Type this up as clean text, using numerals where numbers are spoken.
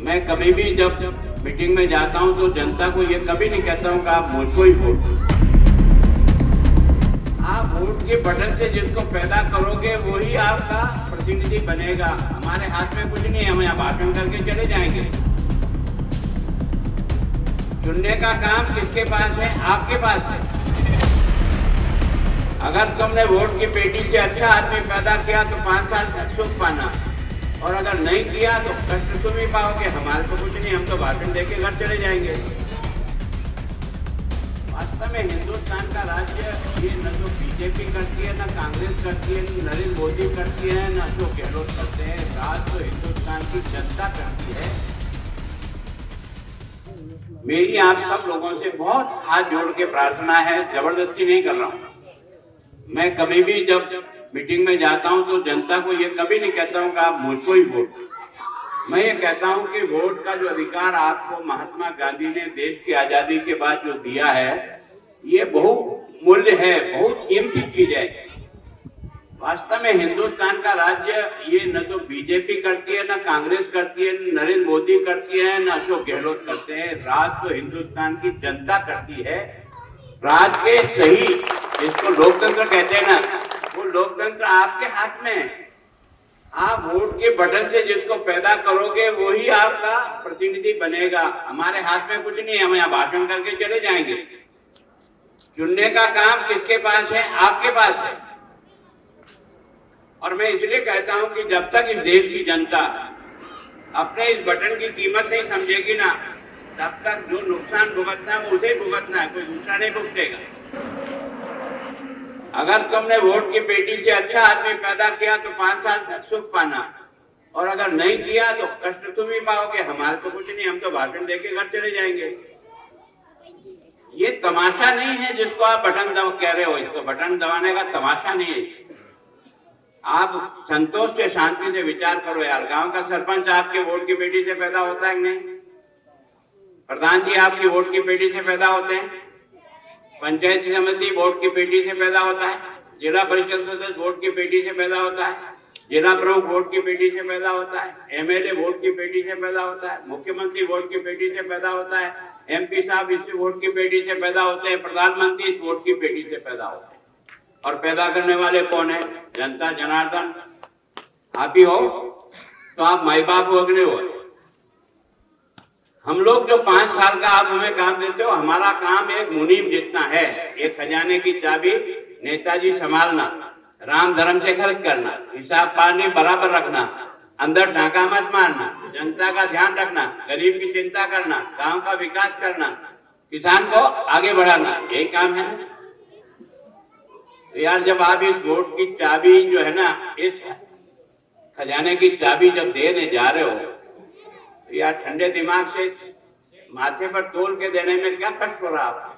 मैं कभी भी जब मीटिंग में जाता हूं तो जनता को ये कभी नहीं कहता हूं कि आप मुझको ही वोट दो। आप वोट के बटन से जिसको पैदा करोगे वही आपका प्रतिनिधि बनेगा। हमारे हाथ में कुछ नहीं है, हम यहाँ भाषण करके चले जाएंगे। चुनने का काम किसके पास है? आपके पास है। अगर तुमने वोट की पेटी से अच्छा आदमी पैदा किया तो 5 साल तक सुख पाना, और अगर नहीं किया तो कष्ट तुम ही पाओगे। हमारे को कुछ नहीं, हम तो भाषण देके घर चले जाएंगे। वास्तव में हिंदुस्तान का राज्य ये न तो बीजेपी करती है, न कांग्रेस करती है, न नरेंद्र मोदी करती है, न अशोक गहलोत करते हैं। राज तो हिंदुस्तान की जनता करती है। मेरी आप सब लोगों से बहुत हाथ जोड़ के प्रार्थना है, जबरदस्ती नहीं कर रहा हूं। मैं कभी भी जब मीटिंग में जाता हूं तो जनता को ये कभी नहीं कहता हूं कि आप मुझको ही वोट दो। मैं ये कहता हूं कि वोट का जो अधिकार आपको महात्मा गांधी ने देश की आजादी के बाद जो दिया है, ये बहुमूल्य है, बहुत कीमती चीज है। वास्तव में हिंदुस्तान का राज्य ये न तो बीजेपी करती है, न कांग्रेस करती है, न नरेंद्र मोदी करती है, न अशोक गहलोत करते हैं। राज तो हिंदुस्तान की जनता करती है। राज के सही, जिसको लोकतंत्र कहते हैं ना, वो लोकतंत्र आपके हाथ में है। आप वोट के बटन से जिसको पैदा करोगे वही आपका प्रतिनिधि बनेगा। हमारे हाथ में कुछ नहीं है, हम यहाँ भाषण करके चले जाएंगे। चुनने का काम किसके पास है? आपके पास है। और मैं इसलिए कहता हूं कि जब तक इस देश की जनता अपने इस बटन की कीमत नहीं समझेगी ना, तब तक जो नुकसान भुगतना है वो उसे भुगतना है, कोई दूसरा नहीं भुगतेगा। अगर तुमने वोट की पेटी से अच्छा आदमी पैदा किया तो 5 साल तक सुख पाना, और अगर नहीं किया तो कष्ट तुम ही पाओगे। हमारे को कुछ नहीं, हम तो भाषण देके घर चले जाएंगे। ये तमाशा नहीं है जिसको आप बटन कह रहे हो, इसको बटन दबाने का तमाशा नहीं है। आप संतोष से, शांति से विचार करो यार। गांव का सरपंच आपके वोट की पेटी से पैदा होता है कि नहीं? प्रधान जी आपकी वोट की पेटी से पैदा होते हैं। पंचायत समिति वोट की पेटी से पैदा होता है। जिला परिषद सदस्य वोट की पेटी से पैदा होता है। जिला प्रमुख वोट की पेटी से पैदा होता है। एमएलए वोट की पेटी से पैदा होता है। मुख्यमंत्री वोट की पेटी से पैदा होता है। एमपी साहब इस वोट की पेटी से पैदा होते हैं। प्रधानमंत्री इस वोट की पेटी से पैदा होते हैं। और पैदा करने वाले कौन है? जनता जनार्दन। आप ही हो तो आप माई बाप हो कि नहीं हो? हम लोग जो 5 साल का आप हमें काम देते हो, हमारा काम एक मुनीम जितना है। एक खजाने की चाबी नेताजी संभालना, राम धर्म से खर्च करना, हिसाब पानी बराबर रखना, अंदर डाका मत मारना, जनता का ध्यान रखना, गरीब की चिंता करना, गांव का विकास करना, किसान को आगे बढ़ाना, यही काम है ना। यार जब आप इस वोट की चाबी जो है ना, इस खजाने की चाबी जब देने जा रहे हो, तो यार ठंडे दिमाग से माथे पर तोल के देने में क्या कष्ट हो रहा है?